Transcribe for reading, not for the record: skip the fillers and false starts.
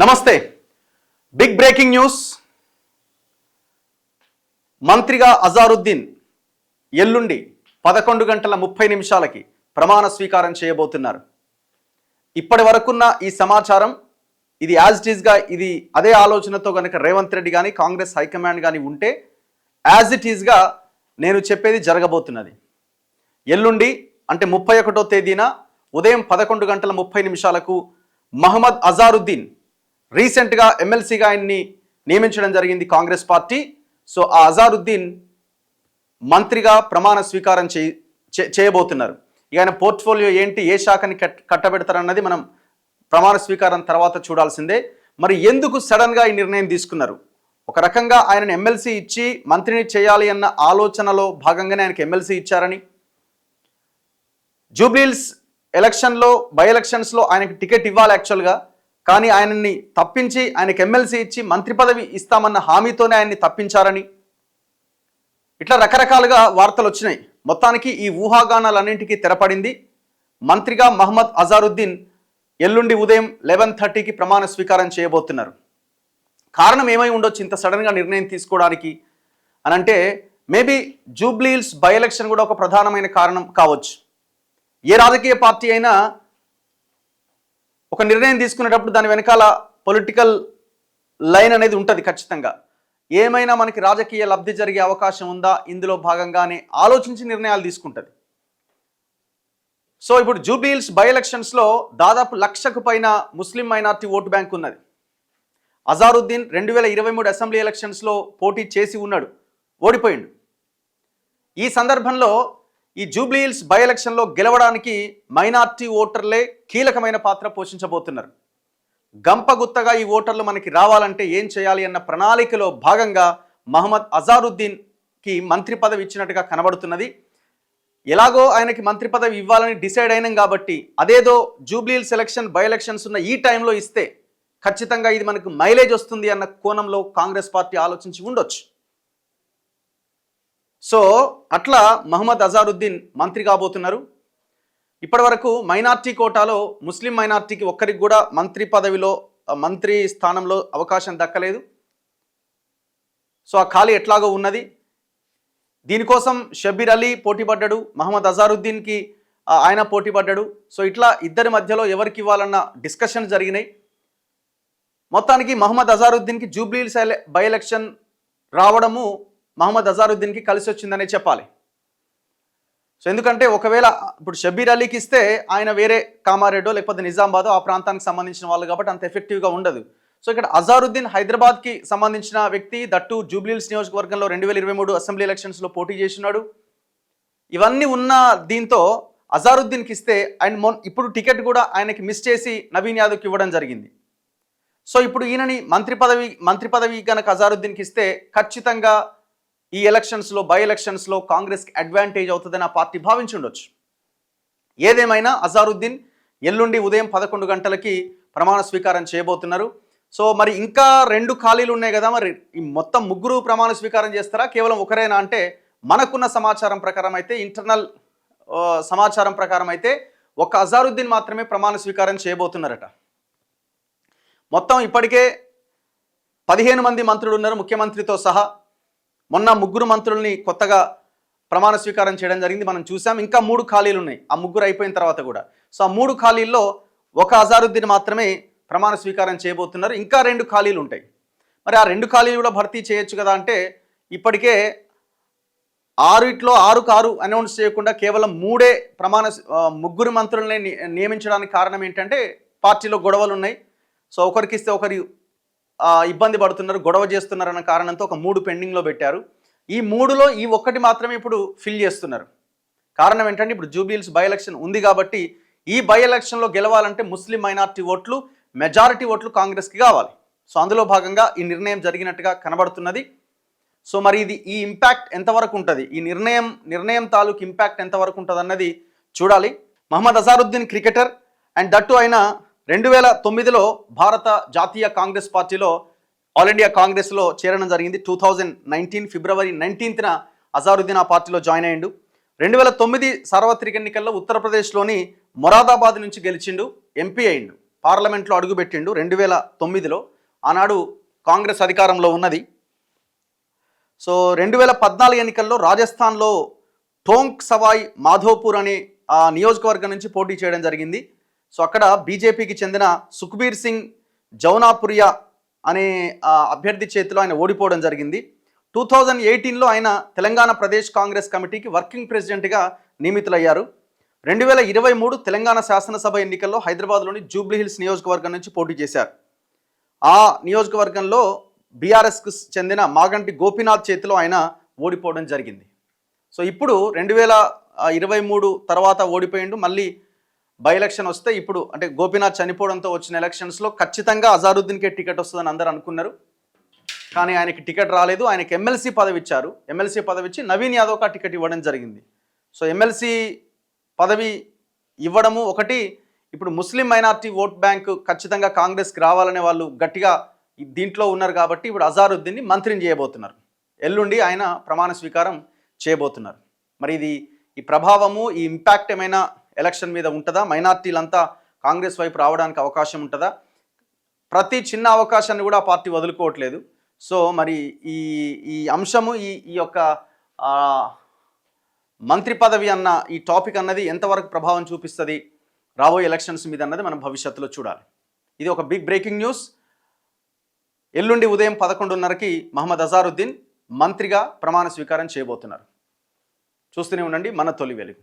నమస్తే. Big breaking news. మంత్రిగా అజారుద్దీన్ ఎల్లుండి 11:30 ప్రమాణ స్వీకారం చేయబోతున్నారు. ఇప్పటి వరకున్న ఈ సమాచారం ఇది యాజ్ ఇట్ ఈస్గా ఇది అదే ఆలోచనతో కనుక రేవంత్ రెడ్డి కానీ కాంగ్రెస్ హైకమాండ్ కానీ ఉంటే యాజ్ ఇట్ ఈస్గా నేను చెప్పేది జరగబోతున్నది. ఎల్లుండి అంటే 31వ తేదీన ఉదయం 11:30 మహమ్మద్ అజారుద్దీన్ రీసెంట్గా ఎమ్మెల్సీగా ఆయన్ని నియమించడం జరిగింది కాంగ్రెస్ పార్టీ. సో ఆ అజారుద్దీన్ మంత్రిగా ప్రమాణ స్వీకారం చేయబోతున్నారు. ఇక ఆయన పోర్ట్ఫోలియో ఏంటి, ఏ శాఖని కట్టబెడతారన్నది మనం ప్రమాణ స్వీకారం తర్వాత చూడాల్సిందే. మరి ఎందుకు సడన్గా ఈ నిర్ణయం తీసుకున్నారు? ఒక రకంగా ఆయనను ఎమ్మెల్సీ ఇచ్చి మంత్రిని చేయాలి అన్న ఆలోచనలో భాగంగానే ఆయనకి ఎమ్మెల్సీ ఇచ్చారని, జూబ్లీహిల్స్ ఎలక్షన్లో బై ఎలక్షన్స్లో ఆయనకి టికెట్ ఇవ్వాలి యాక్చువల్గా, కానీ ఆయనని తప్పించి ఆయనకి ఎమ్మెల్సీ ఇచ్చి మంత్రి పదవి ఇస్తామన్న హామీతోనే ఆయన్ని తప్పించారని ఇట్లా రకరకాలుగా వార్తలు వచ్చినాయి. మొత్తానికి ఈ ఊహాగానాలన్నింటికీ తెరపడింది. మంత్రిగా మహమ్మద్ అజారుద్దీన్ ఎల్లుండి ఉదయం 11:30 ప్రమాణ స్వీకారం చేయబోతున్నారు. కారణం ఏమై ఉండొచ్చు ఇంత సడన్గా నిర్ణయం తీసుకోవడానికి అని అంటే, మేబీ జూబ్లీహిల్స్ బై ఎలక్షన్ కూడా ఒక ప్రధానమైన కారణం కావచ్చు. ఏ రాజకీయ పార్టీ అయినా ఒక నిర్ణయం తీసుకునేటప్పుడు దాని వెనకాల పొలిటికల్ లైన్ అనేది ఉంటుంది ఖచ్చితంగా. ఏమైనా మనకి రాజకీయ లబ్ధి జరిగే అవకాశం ఉందా ఇందులో భాగంగానే ఆలోచించి నిర్ణయాలు తీసుకుంటుంది. సో ఇప్పుడు జూబ్లీహిల్స్ బై ఎలక్షన్స్లో దాదాపు 1,00,000కు పైన ముస్లిం మైనార్టీ ఓటు బ్యాంక్ ఉన్నది. అజారుద్దీన్ 2023 అసెంబ్లీ ఎలక్షన్స్లో పోటీ చేసి ఉన్నాడు, ఓడిపోయిండు. ఈ సందర్భంలో ఈ జూబ్లీహిల్స్ బై ఎలక్షన్లో గెలవడానికి మైనార్టీ ఓటర్లే కీలకమైన పాత్ర పోషించబోతున్నారు. గంపగుత్తగా ఈ ఓటర్లు మనకి రావాలంటే ఏం చేయాలి అన్న ప్రణాళికలో భాగంగా మహమ్మద్ అజారుద్దీన్కి మంత్రి పదవి ఇచ్చినట్టుగా కనబడుతున్నది. ఎలాగో ఆయనకి మంత్రి పదవి ఇవ్వాలని డిసైడ్ అయినాం కాబట్టి అదేదో జూబ్లీహిల్స్ ఎలక్షన్ బై ఎలక్షన్స్ ఉన్న ఈ టైంలో ఇస్తే ఖచ్చితంగా ఇది మనకు మైలేజ్ వస్తుంది అన్న కోణంలో కాంగ్రెస్ పార్టీ ఆలోచించి ఉండొచ్చు. సో అట్లా మహమ్మద్ అజారుద్దీన్ మంత్రి కాబోతున్నారు. ఇప్పటి వరకు మైనార్టీ కోటాలో ముస్లిం మైనార్టీకి ఒక్కరికి కూడా మంత్రి పదవిలో మంత్రి స్థానంలో అవకాశం దక్కలేదు. సో ఆ ఖాళీ ఎట్లాగో ఉన్నది. దీనికోసం షబీర్ అలీ పోటీ పడ్డాడు, మహమ్మద్ అజారుద్దీన్కి ఆయన పోటీ పడ్డాడు. సో ఇట్లా ఇద్దరి మధ్యలో ఎవరికి ఇవ్వాలన్న డిస్కషన్ జరిగినాయి. మొత్తానికి మహమ్మద్ అజారుద్దీన్కి జూబ్లీహిల్స్ బై ఎలక్షన్ రావడము మహమ్మద్ అజారుద్దీన్కి కలిసి వచ్చిందనే చెప్పాలి. సో ఎందుకంటే ఒకవేళ ఇప్పుడు షబీర్ అలీకి ఇస్తే ఆయన వేరే కామారెడ్డో లేకపోతే నిజామాబాదో ఆ ప్రాంతానికి సంబంధించిన వాళ్ళు కాబట్టి అంత ఎఫెక్టివ్గా ఉండదు. సో ఇక్కడ అజారుద్దీన్ హైదరాబాద్కి సంబంధించిన వ్యక్తి, దట్టు జూబ్లీహిల్స్ నియోజకవర్గంలో 2023 అసెంబ్లీ ఎలక్షన్స్లో పోటీ చేసినాడు. ఇవన్నీ ఉన్న దీంతో అజారుద్దీన్కి ఇస్తే ఆయన ఇప్పుడు టికెట్ కూడా ఆయనకి మిస్ చేసి నవీన్ యాదవ్కి ఇవ్వడం జరిగింది. సో ఇప్పుడు ఈయనని మంత్రి పదవి కనుక అజారుద్దీన్కి ఇస్తే ఖచ్చితంగా ఈ ఎలక్షన్స్లో బై ఎలక్షన్స్లో కాంగ్రెస్కి అడ్వాంటేజ్ అవుతుందని ఆ పార్టీ భావించి ఉండొచ్చు. ఏదేమైనా అజారుద్దీన్ ఎల్లుండి ఉదయం 11 ప్రమాణ స్వీకారం చేయబోతున్నారు. సో మరి ఇంకా 2 ఖాళీలు ఉన్నాయి కదా, మరి ఈ మొత్తం 3 ప్రమాణ స్వీకారం చేస్తారా, కేవలం ఒకరేనా అంటే మనకున్న సమాచారం ప్రకారం అయితే, ఇంటర్నల్ సమాచారం ప్రకారం అయితే ఒక్క అజారుద్దీన్ మాత్రమే ప్రమాణ స్వీకారం చేయబోతున్నారట. మొత్తం ఇప్పటికే 15 మంది మంత్రులు ఉన్నారు ముఖ్యమంత్రితో సహా. మొన్న 3 మంత్రుల్ని కొత్తగా ప్రమాణ స్వీకారం చేయడం జరిగింది, మనం చూసాం. ఇంకా 3 ఖాళీలు ఉన్నాయి, ఆ 3 అయిపోయిన తర్వాత కూడా. సో ఆ 3 ఖాళీల్లో ఒక అజారుద్దీన్ మాత్రమే ప్రమాణ స్వీకారం చేయబోతున్నారు. ఇంకా 2 ఖాళీలు ఉంటాయి. మరి ఆ 2 ఖాళీలు కూడా భర్తీ చేయొచ్చు కదా అంటే, ఇప్పటికే 6 అనౌన్స్ చేయకుండా కేవలం 3 మంత్రుల్ని నియమించడానికి కారణం ఏంటంటే పార్టీలో గొడవలు ఉన్నాయి. సో ఒకరికి ఇస్తే ఒకరి ఇబ్బంది పడుతున్నారు, గొడవ చేస్తున్నారన్న కారణంతో ఒక 3 పెండింగ్లో పెట్టారు. ఈ 3లో ఈ ఒక్కటి మాత్రమే ఇప్పుడు ఫిల్ చేస్తున్నారు. కారణం ఏంటంటే ఇప్పుడు జూబ్లీహిల్స్ బై ఎలక్షన్ ఉంది కాబట్టి ఈ బై ఎలక్షన్లో గెలవాలంటే ముస్లిం మైనార్టీ ఓట్లు, మెజారిటీ ఓట్లు కాంగ్రెస్కి కావాలి. సో అందులో భాగంగా ఈ నిర్ణయం జరిగినట్టుగా కనబడుతున్నది. సో మరి ఇది ఈ ఇంపాక్ట్ ఎంతవరకు ఉంటుంది, ఈ నిర్ణయం తాలూకు ఇంపాక్ట్ ఎంతవరకు ఉంటుంది అన్నది చూడాలి. Mohammad Azharuddin cricketer and that ఆయన 2009లో భారత జాతీయ కాంగ్రెస్ పార్టీలో ఆల్ ఇండియా కాంగ్రెస్లో చేరడం జరిగింది. 2019 ఫిబ్రవరి 19న అజారుద్దీన్ ఆ పార్టీలో జాయిన్ అయ్యిండు. 2009 సార్వత్రిక ఎన్నికల్లో ఉత్తరప్రదేశ్లోని మొరాదాబాద్ నుంచి గెలిచిండు, ఎంపీ అయిండు. పార్లమెంట్లో అడుగుపెట్టిండు 2009లో. ఆనాడు కాంగ్రెస్ అధికారంలో ఉన్నది. సో 2014 ఎన్నికల్లో రాజస్థాన్లో టోంక్ సవాయ్ మాధోపూర్ అనే ఆ నియోజకవర్గం నుంచి పోటీ చేయడం జరిగింది. సో అక్కడ బీజేపీకి చెందిన సుఖ్బీర్ సింగ్ జౌనాపురియా అనే అభ్యర్థి చేతిలో ఆయన ఓడిపోవడం జరిగింది. 2018లో ఆయన తెలంగాణ ప్రదేశ్ కాంగ్రెస్ కమిటీకి వర్కింగ్ ప్రెసిడెంట్గా నియమితులయ్యారు. 2023 తెలంగాణ శాసనసభ ఎన్నికల్లో హైదరాబాద్లోని జూబ్లీహిల్స్ నియోజకవర్గం నుంచి పోటీ చేశారు. ఆ నియోజకవర్గంలో బీఆర్ఎస్కు చెందిన మాగంటి గోపీనాథ్ చేతిలో ఆయన ఓడిపోవడం జరిగింది. సో ఇప్పుడు 2023 తర్వాత ఓడిపోయిండు. మళ్ళీ బై ఎలక్షన్ వస్తే ఇప్పుడు అంటే గోపీనాథ్ చనిపోవడంతో వచ్చిన ఎలక్షన్స్లో ఖచ్చితంగా అజారుద్దీన్కే టికెట్ వస్తుందని అందరూ అనుకున్నారు. కానీ ఆయనకి టికెట్ రాలేదు. ఆయనకి ఎమ్మెల్సీ పదవి ఇచ్చారు. ఎమ్మెల్సీ పదవి ఇచ్చి నవీన్ యాదవ్కి ఆ టికెట్ ఇవ్వడం జరిగింది. సో ఎమ్మెల్సీ పదవి ఇవ్వడము ఒకటి, ఇప్పుడు ముస్లిం మైనార్టీ ఓట్ బ్యాంక్ ఖచ్చితంగా కాంగ్రెస్కి రావాలనే వాళ్ళు గట్టిగా దీంట్లో ఉన్నారు కాబట్టి ఇప్పుడు అజారుద్దీన్ని మంత్రిని చేయబోతున్నారు. ఎల్లుండి ఆయన ప్రమాణ స్వీకారం చేయబోతున్నారు. మరి ఈ ప్రభావము, ఈ ఇంపాక్ట్ ఏమైనా ఎలక్షన్ మీద ఉంటుందా? మైనార్టీలంతా కాంగ్రెస్ వైపు రావడానికి అవకాశం ఉంటుందా? ప్రతి చిన్న అవకాశాన్ని కూడా ఆ పార్టీ వదులుకోవట్లేదు. సో మరి ఈ అంశము ఈ యొక్క మంత్రి పదవి అన్న ఈ టాపిక్ అన్నది ఎంతవరకు ప్రభావం చూపిస్తుంది రాబోయే ఎలక్షన్స్ మీద అన్నది మనం భవిష్యత్తులో చూడాలి. ఇది ఒక బిగ్ బ్రేకింగ్ న్యూస్. ఎల్లుండి ఉదయం 11:30కి మహమ్మద్ అజారుద్దీన్ మంత్రిగా ప్రమాణ స్వీకారం చేయబోతున్నారు. చూస్తూనే ఉండండి మన తొలి వెలుగు.